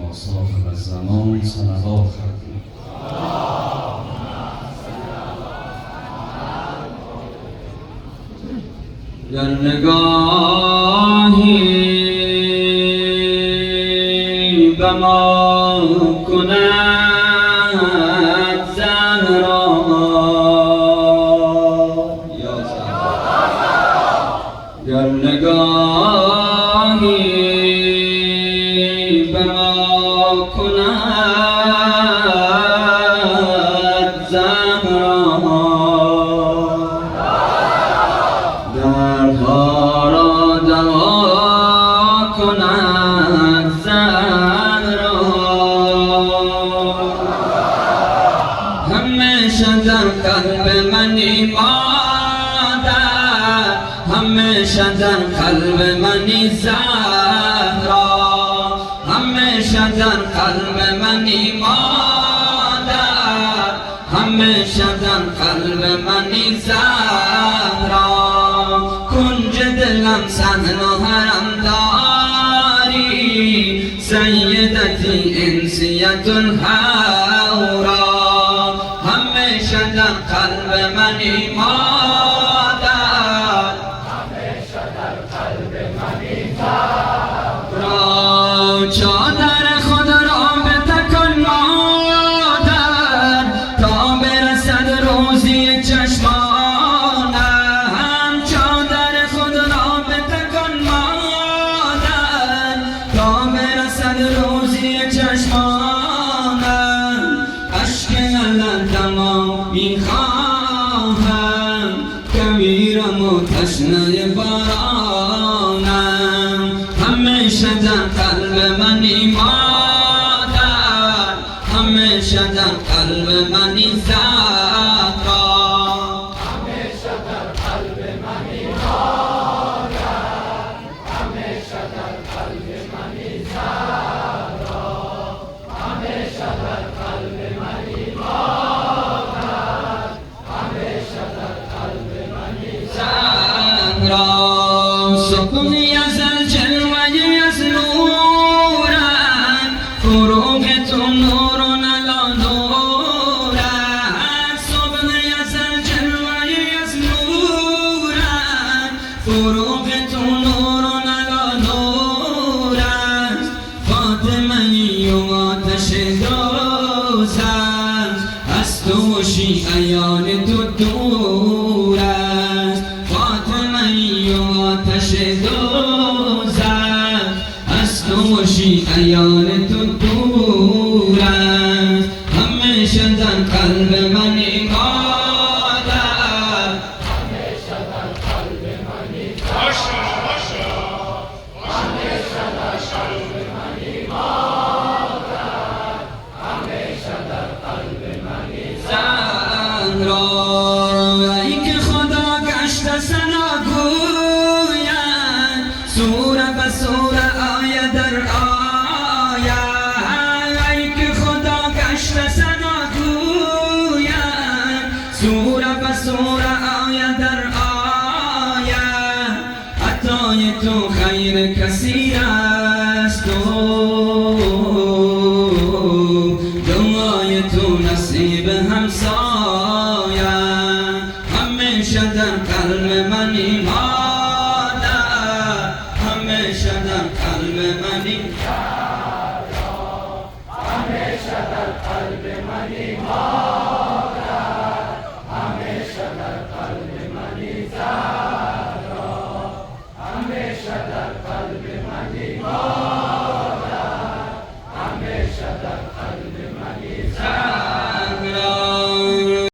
با صاحب زمان صلوات خواندیم. گر نگاهی به ما کند زهرا، گر نگاهی به ما کند زهرا، دردها را دوا کند زهرا. همیشه در قلب منی مادر، همیشه در قلب منی زهرا، همیشه در قلب منی مادر، همیشه در قلب منی زهرا. کنج دلم صحن و حرم داری، سیدتی انسیت الحورا، همیشه در قلب منی مادر، همیشه در قلب منی زهرا. چادر خود را بتکن مادر، تا برسد روزی چشمانم. چادر خود را بتکن مادر، تا برسد روزی چشمانم. اشک علتما میخواهم که میرم و تشنه بارانم. همیشه در قلب منی مادر، همیشه در قلب منی زهرا، همیشه در قلب منی مادر، همیشه در قلب منی زهرا، همیشه در قلب منی مادر، همیشه در قلب منی زهرا. سکونی از الجلوه از نورت، فروغ تو نور علی نورت. سکونی از الجلوه از نورت، فروغ تو نور علی نورت. فاطمه و آتش دوزخ، از تو و شیعیان تو دور است. فاطمه و آتش دوزخ، از تو و شیعیان تو دور است. همیشه در قلب منی مادر، همیشه در قلب منی زهرا، همیشه در قلب منی مادر، همیشه در قلب منی زهرا. ای که خدا گشته ثناگویان، سوره به سوره آیه در آیه. ای که خدا گشته ثناگویان، سوره به سوره آیه در آیه. عطای تو خیر کثیر است و دعای تو نصیب همسایه. همیشه در قلب منی مادر، همیشه در قلب منی زهرا، همیشه در قلب منی مادر، همیشه در قلب منی زهرا، همیشه در قلب منی مادر، همیشه در